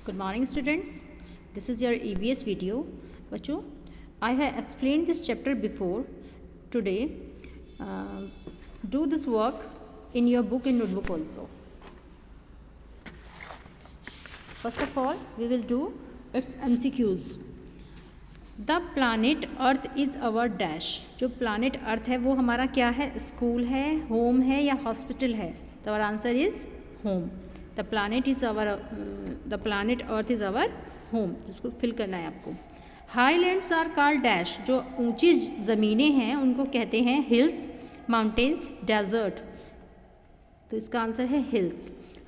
Good morning students, this is your EVS video. बच्चों, I have explained this chapter before. Today, do this work in your book and notebook also. First of all, we will do its MCQs. The planet Earth is our dash. जो planet Earth है वो हमारा क्या है? School है, home है या hospital है? तो our answer is home. The planet Earth is our home. इसको फिल करना है आपको. Highlands are called dash. जो ऊंची ज़मीनें हैं उनको कहते हैं hills, mountains, desert. तो इसका आंसर है hills.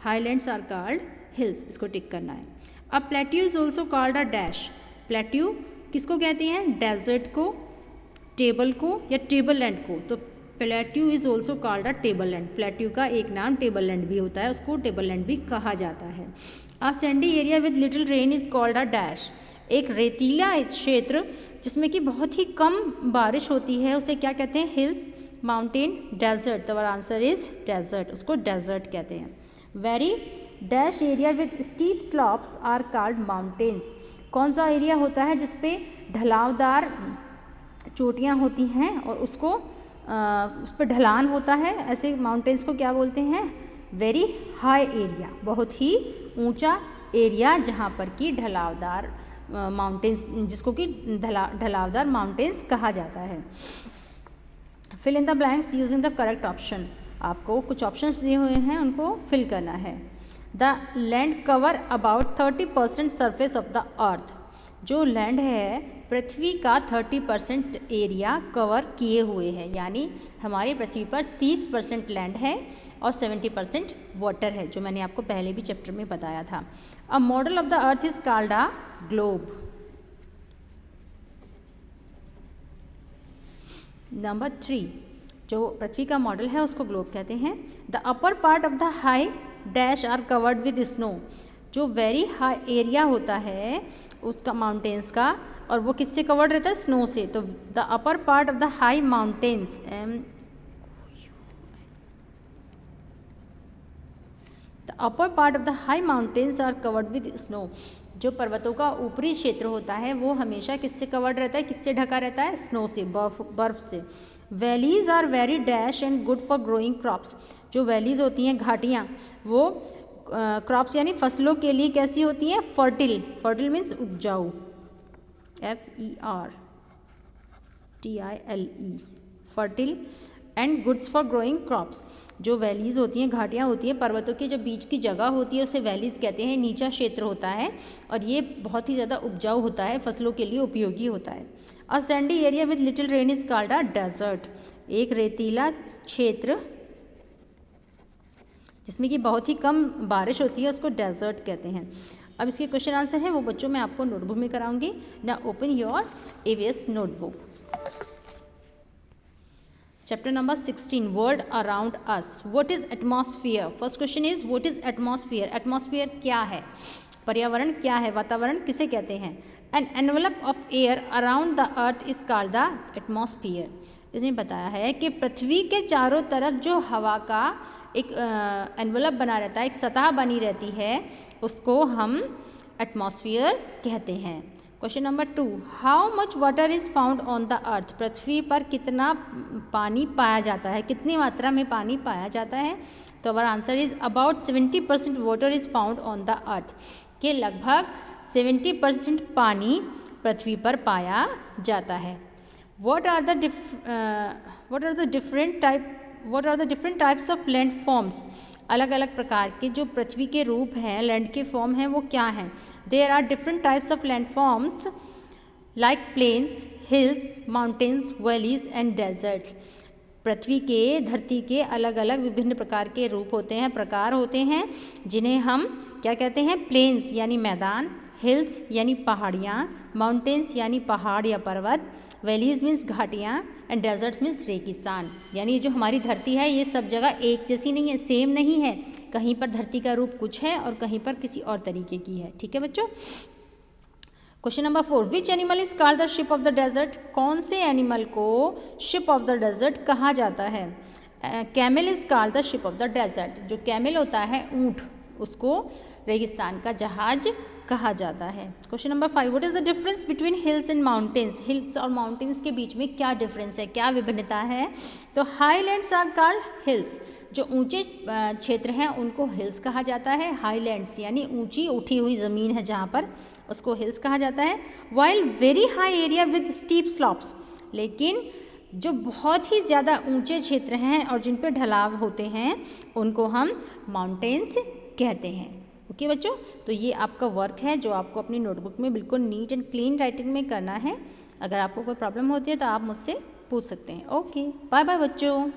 Highlands are called hills. इसको टिक करना है. अब plateau is also called a dash. Plateau किसको कहते हैं? डेजर्ट को, टेबल को या टेबल लैंड को. तो plateau is also called a table land. Plateau का एक नाम टेबल लैंड भी होता है, उसको टेबल लैंड भी कहा जाता है. A sandy area with little rain is called a dash. एक रेतीला क्षेत्र जिसमें कि बहुत ही कम बारिश होती है उसे क्या कहते हैं? Hills, mountain, desert. तो आंसर इज डेजर्ट. उसको डेजर्ट कहते हैं. Very dash area with steep slopes are called mountains. कौन सा एरिया होता है जिसपे ढलावदार चोटियाँ होती हैं और उसको उस पर ढलान होता है, ऐसे माउंटेन्स को क्या बोलते हैं? Very high area. बहुत ही ऊंचा एरिया जहाँ पर कि ढलावदार माउंटेन्स, जिसको कि ढलावदार माउंटेन्स कहा जाता है. Fill in the blanks using the correct option. आपको कुछ ऑप्शंस दिए हुए हैं, उनको फिल करना है. The land cover about 30% surface of the earth. जो लैंड है पृथ्वी का 30% एरिया कवर किए हुए हैं, यानी हमारी पृथ्वी पर 30% लैंड है और 70% वाटर है, जो मैंने आपको पहले भी चैप्टर में बताया था. A model of the earth is called a globe. Number 3, जो पृथ्वी का मॉडल है उसको ग्लोब कहते हैं. The upper part of the high dash are covered with snow. जो वेरी हाई एरिया होता है उसका माउंटेन्स का, और वो किससे कवर्ड रहता है? स्नो से. तो the upper part of the high mountains the upper part of the high mountains are covered with snow. जो पर्वतों का ऊपरी क्षेत्र होता है वो हमेशा किससे कवर्ड रहता है? किससे ढका रहता है? स्नो से, बर्फ से. Valleys are very dash and good for growing crops. जो वैलीज होती हैं, घाटियाँ, वो क्रॉप्स यानी फसलों के लिए कैसी होती हैं? फर्टिल. फर्टिल मीन्स उपजाऊ. FERTILE. Fertile and goods for growing crops. जो वैलीज होती हैं, घाटियाँ होती हैं, पर्वतों के जो बीच की जगह होती है उसे वैलीज कहते हैं. नीचा क्षेत्र होता है और ये बहुत ही ज़्यादा उपजाऊ होता है, फसलों के लिए उपयोगी होता है. A sandy area with little rain is called a desert. एक रेतीला क्षेत्र जिसमें कि बहुत ही कम बारिश होती है उसको डेजर्ट कहते हैं. अब इसके क्वेश्चन आंसर है वो बच्चों मैं आपको नोटबुक में कराऊंगी. ना open your EVS notebook. Chapter number 16, world around us. What is atmosphere? First question is what is atmosphere. Atmosphere क्या है? पर्यावरण क्या है? वातावरण किसे कहते हैं? An envelope of air around the earth is called the atmosphere. इसमें बताया है कि पृथ्वी के चारों तरफ जो हवा का एक एनवेलप बना रहता है, एक सतह बनी रहती है, उसको हम एटमॉस्फेयर कहते हैं. Question number 2, how much water is found on the earth. पृथ्वी पर कितना पानी पाया जाता है? कितनी मात्रा में पानी पाया जाता है? तो हमारा answer is about 70% water is found on the अर्थ. के लगभग 70% पानी पृथ्वी पर पाया जाता है. What are the different types of landforms? अलग अलग प्रकार के जो पृथ्वी के रूप हैं, लैंड के फॉर्म हैं, वो क्या हैं? There are different types of landforms like plains, hills, mountains, valleys and deserts. पृथ्वी के, धरती के अलग अलग विभिन्न प्रकार के रूप होते हैं, प्रकार होते हैं, जिन्हें हम क्या कहते हैं? प्लेन्स यानी मैदान, हिल्स यानी पहाड़ियाँ, माउंटेन्स यानी पहाड़ या पर्वत, वैलीज मीन्स घाटियाँ, एंड डेजर्ट मीन्स रेगिस्तान. यानी जो हमारी धरती है ये सब जगह एक जैसी नहीं है, सेम नहीं है. कहीं पर धरती का रूप कुछ है और कहीं पर किसी और तरीके की है. ठीक है बच्चों. Question number 4, which animal is called the ship of the desert. कौन से एनिमल को शिप ऑफ द डेजर्ट कहा जाता है? Camel is called the ship of the desert. जो कैमल होता है, ऊँट, उसको रेगिस्तान का जहाज कहा जाता है। Question number 5, what is the difference between hills and mountains? Hills और माउंटेन्स के बीच में क्या डिफरेंस है, क्या विभिन्नता है? तो हाईलैंड्स आर कॉल्ड हिल्स, जो ऊंचे क्षेत्र हैं उनको हिल्स कहा जाता है। हाईलैंड्स यानी ऊंची उठी हुई ज़मीन है जहाँ पर, उसको हिल्स कहा जाता है। While very high area with steep slopes, लेकिन जो बहुत ही ज़्यादा ऊंचे क्षेत्र हैं और जिन पर ढलाव होते हैं उनको हम माउंटेन्स कहते हैं। ओके बच्चों, तो ये आपका वर्क है जो आपको अपनी नोटबुक में बिल्कुल नीट एंड क्लीन राइटिंग में करना है। अगर आपको कोई प्रॉब्लम होती है तो आप मुझसे पूछ सकते हैं। ओके, बाय बाय बच्चों।